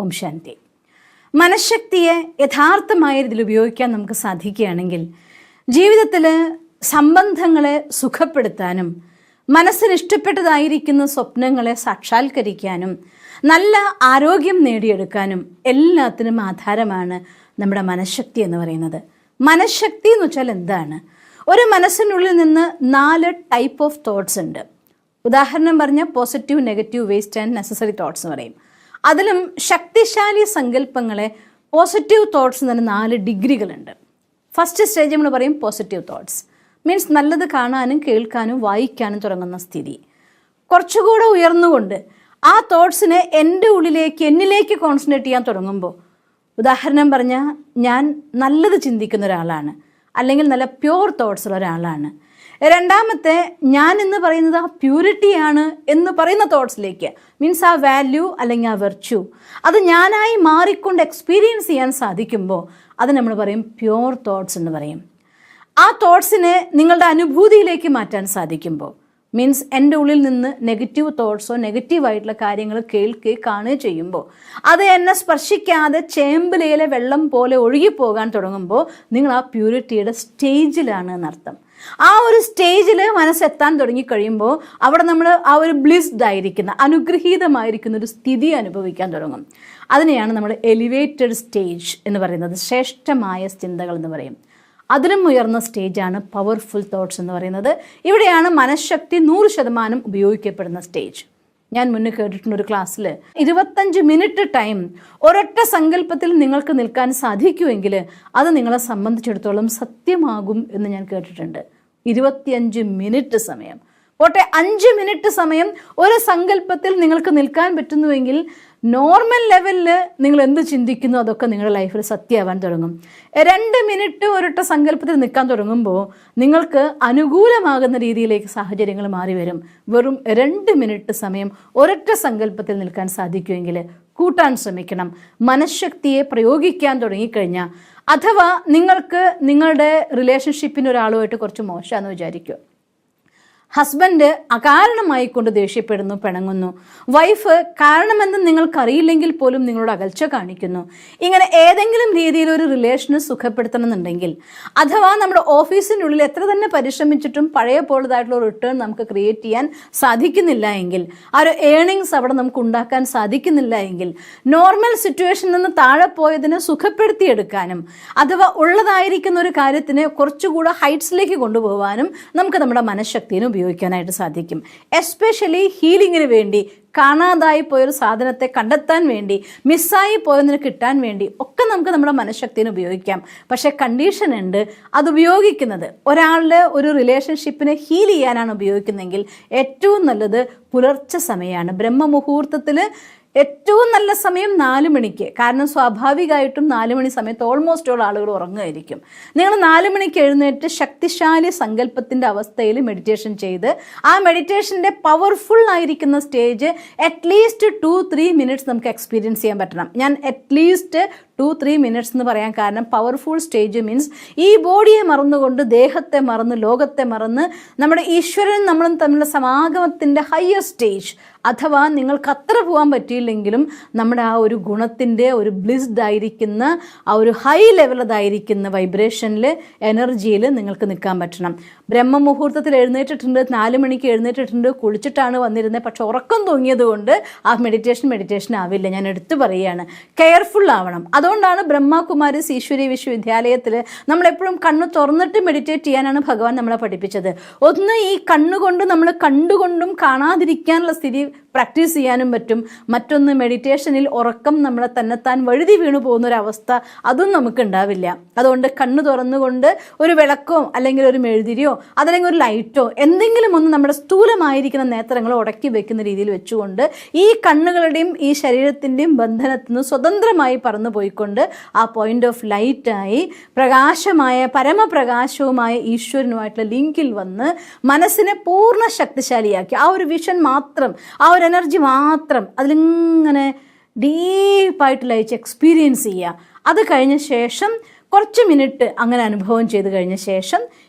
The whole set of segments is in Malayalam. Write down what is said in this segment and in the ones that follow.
ഓം ശാന്തി. മനഃശക്തിയെ യഥാർത്ഥമായ രീതിയിൽ ഉപയോഗിക്കാൻ നമുക്ക് സാധിക്കുകയാണെങ്കിൽ ജീവിതത്തിൽ സംബന്ധങ്ങളെ സുഖപ്പെടുത്താനും മനസ്സിന് ഇഷ്ടപ്പെട്ടതായിരിക്കുന്ന സ്വപ്നങ്ങളെ സാക്ഷാത്കരിക്കാനും നല്ല ആരോഗ്യം നേടിയെടുക്കാനും എല്ലാത്തിനും ആധാരമാണ് നമ്മുടെ മനഃശക്തി എന്ന് പറയുന്നത്. മനഃശക്തി എന്ന് വെച്ചാൽ എന്താണ്? ഒരു മനസ്സിനുള്ളിൽ നിന്ന് 4 ടൈപ്പ് ഓഫ് തോട്ട്സ് ഉണ്ട്. ഉദാഹരണം പറഞ്ഞാൽ positive, negative, waste and necessary thoughts എന്ന് പറയും. അതിലും ശക്തിശാലി സങ്കല്പങ്ങളെ പോസിറ്റീവ് തോട്ട്സ് എന്ന് പറഞ്ഞാൽ 4 ഡിഗ്രികളുണ്ട്. ഫസ്റ്റ് സ്റ്റേജ് നമ്മൾ പറയും പോസിറ്റീവ് തോട്ട്സ് മീൻസ് നല്ലത് കാണാനും കേൾക്കാനും വായിക്കാനും തുടങ്ങുന്ന സ്ഥിതി. കുറച്ചുകൂടെ ഉയർന്നുകൊണ്ട് ആ തോട്ട്സിനെ എന്നിലേക്ക് കോൺസെൻട്രേറ്റ് ചെയ്യാൻ തുടങ്ങുമ്പോൾ, ഉദാഹരണം പറഞ്ഞാൽ ഞാൻ നല്ലത് ചിന്തിക്കുന്ന ഒരാളാണ്, അല്ലെങ്കിൽ നല്ല പ്യൂർ തോട്ട്സ് ഉള്ള ഒരാളാണ്. രണ്ടാമത്തെ ഞാൻ എന്ന് പറയുന്നത് ആ പ്യൂരിറ്റിയാണ് എന്ന് പറയുന്ന തോട്ട്സിലേക്ക് മീൻസ് ആ വാല്യൂ അല്ലെങ്കിൽ ആ വെർച്യൂ അത് ഞാനായി മാറിക്കൊണ്ട് എക്സ്പീരിയൻസ് ചെയ്യാൻ സാധിക്കുമ്പോൾ അത് നമ്മൾ പറയും പ്യൂർ തോട്ട്സ് എന്ന് പറയും. ആ തോട്ട്സിനെ നിങ്ങളുടെ അനുഭൂതിയിലേക്ക് മാറ്റാൻ സാധിക്കുമ്പോൾ മീൻസ് എൻ്റെ ഉള്ളിൽ നിന്ന് നെഗറ്റീവ് തോട്ട്സോ നെഗറ്റീവായിട്ടുള്ള കാര്യങ്ങൾ കേൾക്കുകയോ കാണുകയോ ചെയ്യുമ്പോൾ അത് എന്നെ സ്പർശിക്കാതെ ചേമ്പിലയിലെ വെള്ളം പോലെ ഒഴുകിപ്പോകാൻ തുടങ്ങുമ്പോൾ നിങ്ങൾ ആ പ്യൂരിറ്റിയുടെ സ്റ്റേജിലാണ് എന്നർത്ഥം. ആ ഒരു സ്റ്റേജിൽ മനസ്സെത്താൻ തുടങ്ങിക്കഴിയുമ്പോൾ അവിടെ നമ്മൾ ആ ഒരു ബ്ലിസ്ഡ് ആയിരിക്കുന്ന അനുഗ്രഹീതമായിരിക്കുന്ന ഒരു സ്ഥിതി അനുഭവിക്കാൻ തുടങ്ങും. അതിനെയാണ് നമ്മൾ എലിവേറ്റഡ് സ്റ്റേജ് എന്ന് പറയുന്നത്, ശ്രേഷ്ഠമായ ചിന്തകൾ എന്ന് പറയും. അതിലും ഉയർന്ന സ്റ്റേജാണ് പവർഫുൾ തോട്ട്സ് എന്ന് പറയുന്നത്. ഇവിടെയാണ് മനഃശക്തി 100% ഉപയോഗിക്കപ്പെടുന്ന സ്റ്റേജ്. ഞാൻ മുന്നേ കേട്ടിട്ടുണ്ട് ഒരു ക്ലാസ്സിൽ 25 മിനിറ്റ് ടൈം ഒരൊറ്റ സങ്കല്പത്തിൽ നിങ്ങൾക്ക് നിൽക്കാൻ സാധിക്കുമെങ്കിൽ അത് നിങ്ങളെ സംബന്ധിച്ചിടത്തോളം സത്യമാകും എന്ന് ഞാൻ കേട്ടിട്ടുണ്ട്. 25 മിനിറ്റ് സമയം പോട്ടെ, 5 മിനിറ്റ് സമയം ഒരു സങ്കല്പത്തിൽ നിങ്ങൾക്ക് നിൽക്കാൻ പറ്റുന്നുവെങ്കിൽ നോർമൽ ലെവലിൽ നിങ്ങൾ എന്ത് ചിന്തിക്കുന്നു അതൊക്കെ നിങ്ങളുടെ ലൈഫിൽ സത്യമാവാൻ തുടങ്ങും. 2 മിനിറ്റ് ഒരൊറ്റ സങ്കല്പത്തിൽ നിൽക്കാൻ തുടങ്ങുമ്പോൾ നിങ്ങൾക്ക് അനുകൂലമാകുന്ന രീതിയിലേക്ക് സാഹചര്യങ്ങൾ മാറി വരും. വെറും 2 മിനിറ്റ് സമയം ഒരൊറ്റ സങ്കല്പത്തിൽ നിൽക്കാൻ സാധിക്കുമെങ്കിൽ കൂട്ടാൻ ശ്രമിക്കണം. മനഃശക്തിയെ പ്രയോഗിക്കാൻ തുടങ്ങിക്കഴിഞ്ഞാൽ, അഥവാ നിങ്ങൾക്ക് നിങ്ങളുടെ റിലേഷൻഷിപ്പിന് ഒരാളുമായിട്ട് കുറച്ച് മോശമാണെന്ന് വിചാരിക്കുക. ഹസ്ബൻഡ് അകാരണമായിക്കൊണ്ട് ദേഷ്യപ്പെടുന്നു, പിണങ്ങുന്നു. വൈഫ് കാരണമെന്ന് നിങ്ങൾക്കറിയില്ലെങ്കിൽ പോലും നിങ്ങളോട് അകൽച്ച കാണിക്കുന്നു. ഇങ്ങനെ ഏതെങ്കിലും രീതിയിൽ ഒരു റിലേഷന് സുഖപ്പെടുത്തണമെന്നുണ്ടെങ്കിൽ, അഥവാ നമ്മുടെ ഓഫീസിനുള്ളിൽ എത്ര തന്നെ പരിശ്രമിച്ചിട്ടും പഴയ പോലതായിട്ടുള്ള റിട്ടേൺ നമുക്ക് ക്രിയേറ്റ് ചെയ്യാൻ സാധിക്കുന്നില്ല എങ്കിൽ, ആ ഒരു ഏണിങ്സ് അവിടെ നമുക്ക് ഉണ്ടാക്കാൻ സാധിക്കുന്നില്ല എങ്കിൽ, നോർമൽ സിറ്റുവേഷനിൽ നിന്ന് താഴെ പോയതിനെ സുഖപ്പെടുത്തിയെടുക്കാനും അഥവാ ഉള്ളതായിരിക്കുന്ന ഒരു കാര്യത്തിനെ കുറച്ചുകൂടെ ഹൈറ്റ്സിലേക്ക് കൊണ്ടുപോകാനും നമുക്ക് നമ്മുടെ മനഃശക്തിനെ ഉപയോഗിക്കാനായിട്ട് സാധിക്കും. എസ്പെഷ്യലി ഹീലിങ്ങിന് വേണ്ടി, കാണാതായി പോയൊരു സാധനത്തെ കണ്ടെത്താൻ വേണ്ടി, മിസ്സായി പോയതിന് കിട്ടാൻ വേണ്ടി ഒക്കെ നമുക്ക് നമ്മുടെ മനഃശക്തിനെ ഉപയോഗിക്കാം. പക്ഷേ കണ്ടീഷൻ ഉണ്ട്. അത് ഉപയോഗിക്കുന്നത് ഒരാളുടെ ഒരു റിലേഷൻഷിപ്പിനെ ഹീൽ ചെയ്യാനാണ് ഉപയോഗിക്കുന്നതെങ്കിൽ ഏറ്റവും നല്ലത് പുലർച്ചെ സമയമാണ്. ബ്രഹ്മമുഹൂർത്തത്തിൽ ഏറ്റവും നല്ല സമയം 4 മണിക്ക്. കാരണം സ്വാഭാവികമായിട്ടും 4 മണി സമയത്ത് ഓൾമോസ്റ്റ് ഉള്ള ആളുകൾ ഉറങ്ങുമായിരിക്കും. നിങ്ങൾ 4 മണിക്ക് എഴുന്നേറ്റ് ശക്തിശാലി സങ്കല്പത്തിൻ്റെ അവസ്ഥയിൽ മെഡിറ്റേഷൻ ചെയ്ത് ആ മെഡിറ്റേഷൻ്റെ പവർഫുൾ ആയിരിക്കുന്ന സ്റ്റേജ് അറ്റ്ലീസ്റ്റ് 2-3 മിനിറ്റ്സ് നമുക്ക് എക്സ്പീരിയൻസ് ചെയ്യാൻ പറ്റണം. ഞാൻ അറ്റ്ലീസ്റ്റ് 2-3 മിനിറ്റ്സ് എന്ന് പറയാൻ കാരണം പവർഫുൾ സ്റ്റേജ് മീൻസ് ഈ ബോഡിയെ മറന്നുകൊണ്ട്, ദേഹത്തെ മറന്ന്, ലോകത്തെ മറന്ന് നമ്മുടെ ഈശ്വരൻ നമ്മളും തമ്മിലുള്ള സമാഗമത്തിൻ്റെ ഹയർ സ്റ്റേജ്, അഥവാ നിങ്ങൾക്ക് അത്ര പോകാൻ പറ്റിയില്ലെങ്കിലും നമ്മുടെ ആ ഒരു ഗുണത്തിൻ്റെ ഒരു ബ്ലിസ്ഡ് ആയിരിക്കുന്ന ആ ഒരു ഹൈ ലെവലതായിരിക്കുന്ന വൈബ്രേഷനിൽ, എനർജിയിൽ നിങ്ങൾക്ക് നിൽക്കാൻ പറ്റണം. ബ്രഹ്മമുഹൂർത്തത്തിൽ എഴുന്നേറ്റിട്ടുണ്ട്, 4 മണിക്ക് എഴുന്നേറ്റിട്ടുണ്ട്, കുളിച്ചിട്ടാണ് വന്നിരുന്നത്, പക്ഷെ ഉറക്കം തൂങ്ങിയത് കൊണ്ട് ആ മെഡിറ്റേഷൻ ആവില്ല. ഞാൻ എടുത്തു പറയുകയാണ്, കെയർഫുൾ ആവണം. അതുകൊണ്ടാണ് ബ്രഹ്മകുമാരീസ് ഈശ്വരീയ വിശ്വവിദ്യാലയത്തിൽ നമ്മളെപ്പോഴും കണ്ണ് തുറന്നിട്ട് മെഡിറ്റേറ്റ് ചെയ്യാനാണ് ഭഗവാൻ നമ്മളെ പഠിപ്പിച്ചത്. ഒന്ന്, ഈ കണ്ണുകൊണ്ട് നമ്മൾ കണ്ടുകൊണ്ടും കാണാതിരിക്കാനുള്ള സ്ഥിതി പ്രാക്ടീസ് ചെയ്യാനും പറ്റും. മറ്റൊന്ന്, മെഡിറ്റേഷനിൽ ഉറക്കം നമ്മളെ തന്നെത്താൻ വഴുതി വീണു പോകുന്നൊരവസ്ഥ അതും നമുക്കുണ്ടാവില്ല. അതുകൊണ്ട് കണ്ണ് തുറന്നുകൊണ്ട് ഒരു വിളക്കോ അല്ലെങ്കിൽ ഒരു മെഴുതിരിയോ അതല്ലെങ്കിൽ ഒരു ലൈറ്റോ എന്തെങ്കിലും ഒന്ന് നമ്മുടെ സ്ഥൂലമായിരിക്കുന്ന നേത്രങ്ങളോ ഉടക്കി വെക്കുന്ന രീതിയിൽ വെച്ചുകൊണ്ട് ഈ കണ്ണുകളുടെയും ഈ ശരീരത്തിൻ്റെയും ബന്ധനത്തിൽ നിന്ന് സ്വതന്ത്രമായി പറന്നു പോയിക്കൊണ്ട് ആ പോയിന്റ് ഓഫ് ലൈറ്റായി പ്രകാശമായ പരമപ്രകാശവുമായ ഈശ്വരനുമായിട്ടുള്ള ലിങ്കിൽ വന്ന് മനസ്സിനെ പൂർണ്ണ ശക്തിശാലിയാക്കി ആ ഒരു വിഷൻ മാത്രം, ആ ഒരു എനർജി മാത്രം അതിലിങ്ങനെ ഡീപ്പായിട്ട് ലയിച്ച് എക്സ്പീരിയൻസ് ചെയ്യുക. അത് കഴിഞ്ഞ ശേഷം കുറച്ച് മിനിറ്റ് അങ്ങനെ അനുഭവം ചെയ്ത് കഴിഞ്ഞ ശേഷം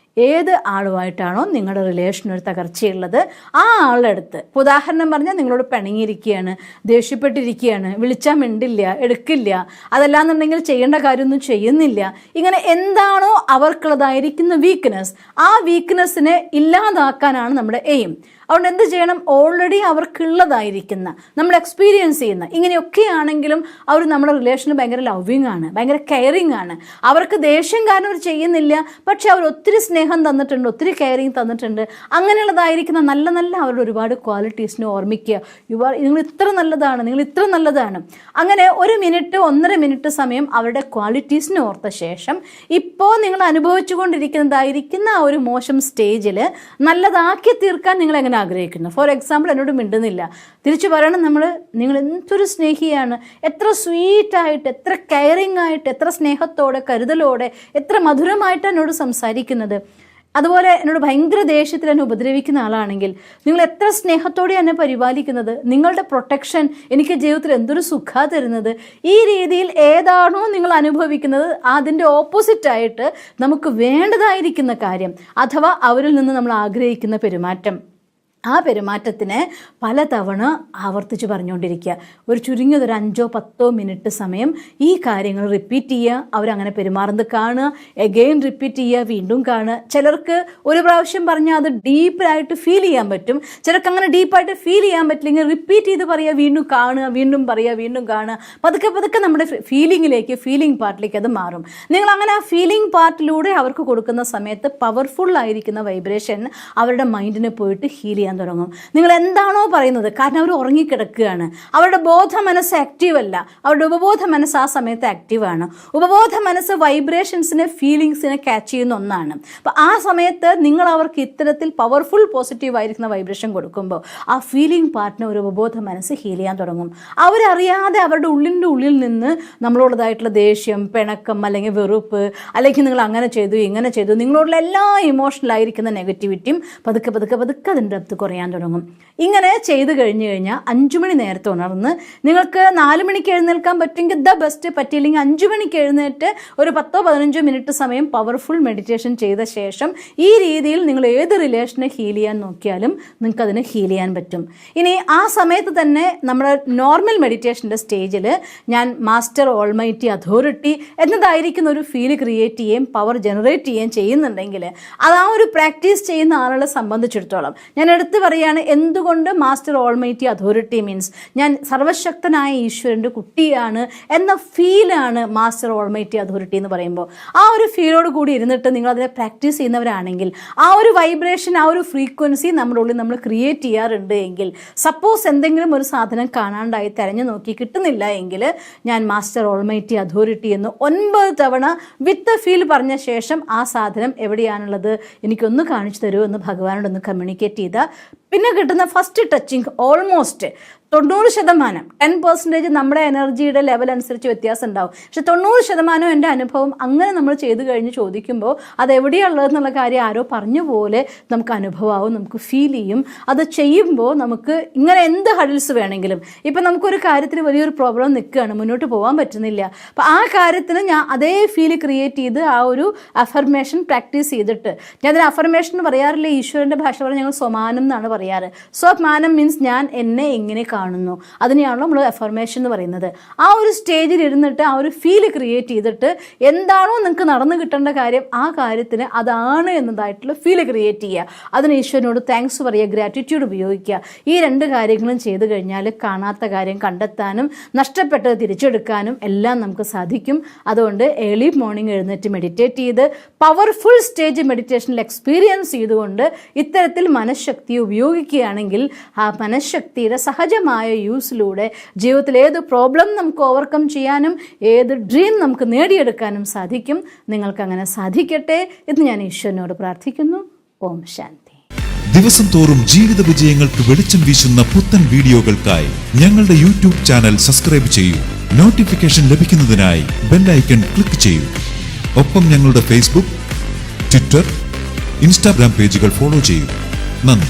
ഏത് ആളുമായിട്ടാണോ നിങ്ങളുടെ റിലേഷൻ ഒരു തകർച്ചയുള്ളത് ആ ആളുടെ അടുത്ത്, ഉദാഹരണം പറഞ്ഞാൽ നിങ്ങളോട് പിണങ്ങിയിരിക്കുകയാണ്, ദേഷ്യപ്പെട്ടിരിക്കുകയാണ്, വിളിച്ചാൽ മിണ്ടില്ല, എടുക്കില്ല, അതല്ലാന്നുണ്ടെങ്കിൽ ചെയ്യേണ്ട കാര്യമൊന്നും ചെയ്യുന്നില്ല, ഇങ്ങനെ എന്താണോ അവർക്കുള്ളതായിരിക്കുന്ന വീക്ക്നെസ്, ആ വീക്ക്നെസ്സിനെ ഇല്ലാതാക്കാനാണ് നമ്മുടെ എയിം. അതുകൊണ്ട് എന്ത് ചെയ്യണം? ഓൾറെഡി അവർക്കുള്ളതായിരിക്കുന്ന, നമ്മൾ എക്സ്പീരിയൻസ് ചെയ്യുന്ന, ഇങ്ങനെയൊക്കെ ആണെങ്കിലും അവർ നമ്മുടെ റിലേഷന് ഭയങ്കര ലവിങ് ആണ്, ഭയങ്കര കെയറിങ് ആണ്. അവർക്ക് ദേഷ്യം കാരണം അവർ ചെയ്യുന്നില്ല, പക്ഷെ അവർ ഒത്തിരി സ്നേഹം തന്നിട്ടുണ്ട്, ഒത്തിരി കെയറിങ് തന്നിട്ടുണ്ട്. അങ്ങനെയുള്ളതായിരിക്കുന്ന നല്ല നല്ല അവരുടെ ഒരുപാട് ക്വാളിറ്റീസിനെ ഓർമ്മിക്കുക. നിങ്ങൾ ഇത്ര നല്ലതാണ്, നിങ്ങൾ ഇത്ര നല്ലതാണ്. അങ്ങനെ 1 മിനിറ്റ് 1.5 മിനിറ്റ് സമയം അവരുടെ ക്വാളിറ്റീസിനെ ഓർത്ത ശേഷം ഇപ്പോൾ നിങ്ങൾ അനുഭവിച്ചു കൊണ്ടിരിക്കുന്നതായിരിക്കുന്ന ആ ഒരു മോശം സ്റ്റേജിൽ നല്ലതാക്കി തീർക്കാൻ നിങ്ങൾ എങ്ങനെ ആഗ്രഹിക്കുന്നു? ഫോർ എക്സാമ്പിൾ, എന്നോട് മിണ്ടുന്നില്ല, തിരിച്ചു പറയണം നിങ്ങൾ എന്തൊരു സ്നേഹിയാണ്, എത്ര സ്വീറ്റായിട്ട്, എത്ര കെയറിങ് ആയിട്ട്, എത്ര സ്നേഹത്തോടെ, കരുതലോടെ, എത്ര മധുരമായിട്ടാണ് എന്നോട് സംസാരിക്കുന്നത്. അതുപോലെ എന്നോട് ഭയങ്കര ദേഷ്യത്തിൽ എന്നെ ഉപദ്രവിക്കുന്ന ആളാണെങ്കിൽ നിങ്ങൾ എത്ര സ്നേഹത്തോടെ എന്നെ പരിപാലിക്കുന്നത്, നിങ്ങളുടെ പ്രൊട്ടക്ഷൻ എനിക്ക് ജീവിതത്തിൽ എന്തൊരു സുഖ തരുന്നത്. ഈ രീതിയിൽ ഏതാണോ നിങ്ങൾ അനുഭവിക്കുന്നത് അതിൻ്റെ ഓപ്പോസിറ്റായിട്ട് നമുക്ക് വേണ്ടതായിരിക്കുന്ന കാര്യം അഥവാ അവരിൽ നിന്ന് നമ്മൾ ആഗ്രഹിക്കുന്ന പെരുമാറ്റം, ആ പെരുമാറ്റത്തിനെ പലതവണ ആവർത്തിച്ച് പറഞ്ഞുകൊണ്ടിരിക്കുക. ഒരു ചുരുങ്ങിയതൊരു 5-10 മിനിറ്റ് സമയം ഈ കാര്യങ്ങൾ റിപ്പീറ്റ് ചെയ്യുക. അവരങ്ങനെ പെരുമാറുന്നത് കാണുക, എഗെയിൻ റിപ്പീറ്റ് ചെയ്യുക, വീണ്ടും കാണുക. ചിലർക്ക് ഒരു പ്രാവശ്യം പറഞ്ഞാൽ അത് ഡീപ്പായിട്ട് ഫീൽ ചെയ്യാൻ പറ്റും, ചിലർക്ക് അങ്ങനെ ഡീപ്പായിട്ട് ഫീൽ ചെയ്യാൻ പറ്റില്ലെങ്കിൽ റിപ്പീറ്റ് ചെയ്ത് പറയുക, വീണ്ടും കാണുക, വീണ്ടും പറയുക, വീണ്ടും കാണുക. പതുക്കെ പതുക്കെ നമ്മുടെ ഫീലിംഗ് പാർട്ടിലേക്ക് അത് മാറും. നിങ്ങൾ അങ്ങനെ ആ ഫീലിംഗ് പാർട്ടിലൂടെ അവർക്ക് കൊടുക്കുന്ന സമയത്ത് പവർഫുൾ ആയിരിക്കുന്ന വൈബ്രേഷൻ അവരുടെ മൈൻഡിനെ പോയിട്ട് ഹീൽ ചെയ്യാൻ തുടങ്ങും. നിങ്ങൾ എന്താണോ പറയുന്നത്, കാരണം അവർ ഉറങ്ങിക്കിടക്കുകയാണ്, അവരുടെ ബോധ മനസ്സ് ആക്റ്റീവ് അല്ല, അവരുടെ ഉപബോധ മനസ്സ് ആ സമയത്ത് ആക്റ്റീവാണ്. ഉപബോധ മനസ്സ് വൈബ്രേഷൻസിനെ, ഫീലിങ്സിനെ ക്യാച്ച് ചെയ്യുന്ന ഒന്നാണ്. അപ്പോൾ ആ സമയത്ത് നിങ്ങൾ അവർക്ക് ഇത്തരത്തിൽ പവർഫുൾ പോസിറ്റീവ് ആയിരിക്കുന്ന വൈബ്രേഷൻ കൊടുക്കുമ്പോൾ ആ ഫീലിംഗ് പാർട്ടിനെ ഒരു ഉപബോധ മനസ്സ് ഹീൽ ചെയ്യാൻ തുടങ്ങും. അവരറിയാതെ അവരുടെ ഉള്ളിൽ നിന്ന് നമ്മളോടതായിട്ടുള്ള ദേഷ്യം, പിണക്കം, അല്ലെങ്കിൽ വെറുപ്പ്, അല്ലെങ്കിൽ നിങ്ങൾ അങ്ങനെ ചെയ്തു ഇങ്ങനെ ചെയ്തു, നിങ്ങളോടുള്ള എല്ലാ ഇമോഷണലായിരിക്കുന്ന നെഗറ്റിവിറ്റിയും പതുക്കെ പതുക്കെ പതുക്കെ അതിൻ്റെ അടുത്ത് കുറയാൻ തുടങ്ങും. ഇങ്ങനെ ചെയ്ത് കഴിഞ്ഞ് കഴിഞ്ഞാൽ 5 മണി നേരത്തെ ഉണർന്ന്, നിങ്ങൾക്ക് 4 മണിക്ക് എഴുന്നേൽക്കാൻ പറ്റുമെങ്കിൽ ദ ബെസ്റ്റ്, പറ്റിയില്ലെങ്കിൽ 5 മണിക്ക് എഴുന്നേറ്റ് ഒരു 10-15 മിനിറ്റ് സമയം പവർഫുൾ മെഡിറ്റേഷൻ ചെയ്ത ശേഷം ഈ രീതിയിൽ നിങ്ങൾ ഏത് റിലേഷനെ ഹീൽ ചെയ്യാൻ നോക്കിയാലും നിങ്ങൾക്ക് അതിനെ ഹീൽ ചെയ്യാൻ പറ്റും. ഇനി ആ സമയത്ത് തന്നെ നമ്മുടെ നോർമൽ മെഡിറ്റേഷൻ്റെ സ്റ്റേജിൽ ഞാൻ മാസ്റ്റർ ഓൾമൈറ്റി അതോറിറ്റി എന്നതായിരിക്കുന്ന ഒരു ഫീൽ ക്രിയേറ്റ് ചെയ്യുകയും പവർ ജനറേറ്റ് ചെയ്യുകയും ചെയ്യുന്നുണ്ടെങ്കിൽ അത് ആ ഒരു പ്രാക്ടീസ് ചെയ്യുന്ന ആളുകളെ സംബന്ധിച്ചിടത്തോളം ഞാൻ എടുത്തു പറയുകയാണ്, എന്തുകൊണ്ട് മാസ്റ്റർ ഓൾമൈറ്റി അതോറിറ്റി മീൻസ് ഞാൻ സർവശക്തനായ ഈശ്വരൻ്റെ കുട്ടിയാണ് എന്ന ഫീലാണ് മാസ്റ്റർ ഓൾമൈറ്റി അതോറിറ്റി എന്ന് പറയുമ്പോൾ. ആ ഒരു ഫീലോട് കൂടി ഇരുന്നിട്ട് നിങ്ങൾ അതിനെ പ്രാക്ടീസ് ചെയ്യുന്നവരാണെങ്കിൽ ആ ഒരു വൈബ്രേഷൻ, ആ ഒരു ഫ്രീക്വൻസി നമ്മുടെ ഉള്ളിൽ നമ്മൾ ക്രിയേറ്റ് ചെയ്യാറുണ്ട് എങ്കിൽ, സപ്പോസ് എന്തെങ്കിലും ഒരു സാധനം കാണാണ്ടായി തിരഞ്ഞു നോക്കി കിട്ടുന്നില്ല എങ്കിൽ ഞാൻ മാസ്റ്റർ ഓൾമൈറ്റി അതോറിറ്റി എന്ന് 9 തവണ വിത്ത് ഫീൽ പറഞ്ഞ ശേഷം ആ സാധനം എവിടെയാണുള്ളത് എനിക്കൊന്ന് കാണിച്ചു തരൂ എന്ന് ഭഗവാനോടൊന്ന് കമ്മ്യൂണിക്കേറ്റ് ചെയ്താൽ പിന്നെ കിട്ടുന്ന ഫസ്റ്റ് ടച്ചിങ് ഓൾമോസ്റ്റ് 90%, 10% നമ്മുടെ എനർജിയുടെ ലെവൽ അനുസരിച്ച് വ്യത്യാസം ഉണ്ടാവും. പക്ഷെ 90% എൻ്റെ അനുഭവം അങ്ങനെ നമ്മൾ ചെയ്ത് കഴിഞ്ഞ് ചോദിക്കുമ്പോൾ അത് എവിടെയുള്ളതെന്നുള്ള കാര്യം ആരോ പറഞ്ഞ പോലെ നമുക്ക് അനുഭവമാവും, നമുക്ക് ഫീൽ ചെയ്യും. അത് ചെയ്യുമ്പോൾ നമുക്ക് ഇങ്ങനെ എന്ത് ഹഡിൽസ് വേണമെങ്കിലും, ഇപ്പം നമുക്കൊരു കാര്യത്തിന് വലിയൊരു പ്രോബ്ലം നിൽക്കുകയാണ്, മുന്നോട്ട് പോകാൻ പറ്റുന്നില്ല, അപ്പോൾ ആ കാര്യത്തിന് ഞാൻ അതേ ഫീൽ ക്രിയേറ്റ് ചെയ്ത് ആ ഒരു അഫർമേഷൻ പ്രാക്ടീസ് ചെയ്തിട്ട്, ഞാൻ അതിന് അഫർമേഷൻ പറയാറില്ല, ഈശ്വരൻ്റെ ഭാഷ പറഞ്ഞാൽ ഞങ്ങൾ സ്വമാനം എന്നാണ് പറയാറ്. സ്വമാനം മീൻസ് ഞാൻ എന്നെ എങ്ങനെ കാണുന്നു, അതിനെയാണല്ലോ നമ്മൾ അഫർമേഷൻ എന്ന് പറയുന്നത്. ആ ഒരു സ്റ്റേജിൽ ഇരുന്നിട്ട് ആ ഒരു ഫീൽ ക്രിയേറ്റ് ചെയ്തിട്ട് എന്താണോ നിങ്ങൾക്ക് നടന്നു കിട്ടേണ്ട കാര്യം ആ കാര്യത്തിന് അതാണ് എന്നതായിട്ടുള്ള ഫീൽ ക്രിയേറ്റ് ചെയ്യുക. അതിന് ഈശ്വരനോട് താങ്ക്സ് പറയുക, ഗ്രാറ്റിറ്റ്യൂഡ് ഉപയോഗിക്കുക. ഈ 2 കാര്യങ്ങളും ചെയ്തു കഴിഞ്ഞാൽ കാണാത്ത കാര്യം കണ്ടെത്താനും നഷ്ടപ്പെട്ടത് തിരിച്ചെടുക്കാനും എല്ലാം നമുക്ക് സാധിക്കും. അതുകൊണ്ട് ഏർലി മോർണിംഗ് എഴുന്നേറ്റ് മെഡിറ്റേറ്റ് ചെയ്ത് പവർഫുൾ സ്റ്റേജ് മെഡിറ്റേഷനിൽ എക്സ്പീരിയൻസ് ചെയ്തുകൊണ്ട് ഇത്തരത്തിൽ മനഃശക്തി ഉപയോഗിക്കുകയാണെങ്കിൽ ആ മനഃശക്തിയുടെ സഹജമായ യൂസിലൂടെ ജീവിതത്തിൽ ഏത് പ്രോബ്ലം നമുക്ക് ഓവർകം ചെയ്യാനും ഏത് ഡ്രീം നമുക്ക് നേടിയെടുക്കാനും സാധിക്കും. നിങ്ങൾക്കങ്ങനെ സാധിക്കട്ടെ എന്ന് ഞാൻ ഈശ്വരനോട് പ്രാർത്ഥിക്കുന്നു. ഓം ശാന്തി. ദിവസം തോറും ജീവിത വിജയങ്ങൾക്ക് വെളിച്ചം വീശുന്ന പുത്തൻ വീഡിയോകൾക്കായി ഞങ്ങളുടെ യൂട്യൂബ് ചാനൽ സബ്സ്ക്രൈബ് ചെയ്യൂ. നോട്ടിഫിക്കേഷൻ ലഭിക്കുന്നതിനായി ബെൽ ഐക്കൺ ക്ലിക്ക് ചെയ്യൂ. ഒപ്പം ഞങ്ങളുടെ ഫേസ്ബുക്ക്, ട്വിറ്റർ, ഇൻസ്റ്റാഗ്രാം പേജുകൾ ഫോളോ ചെയ്യൂ. നന്ദി.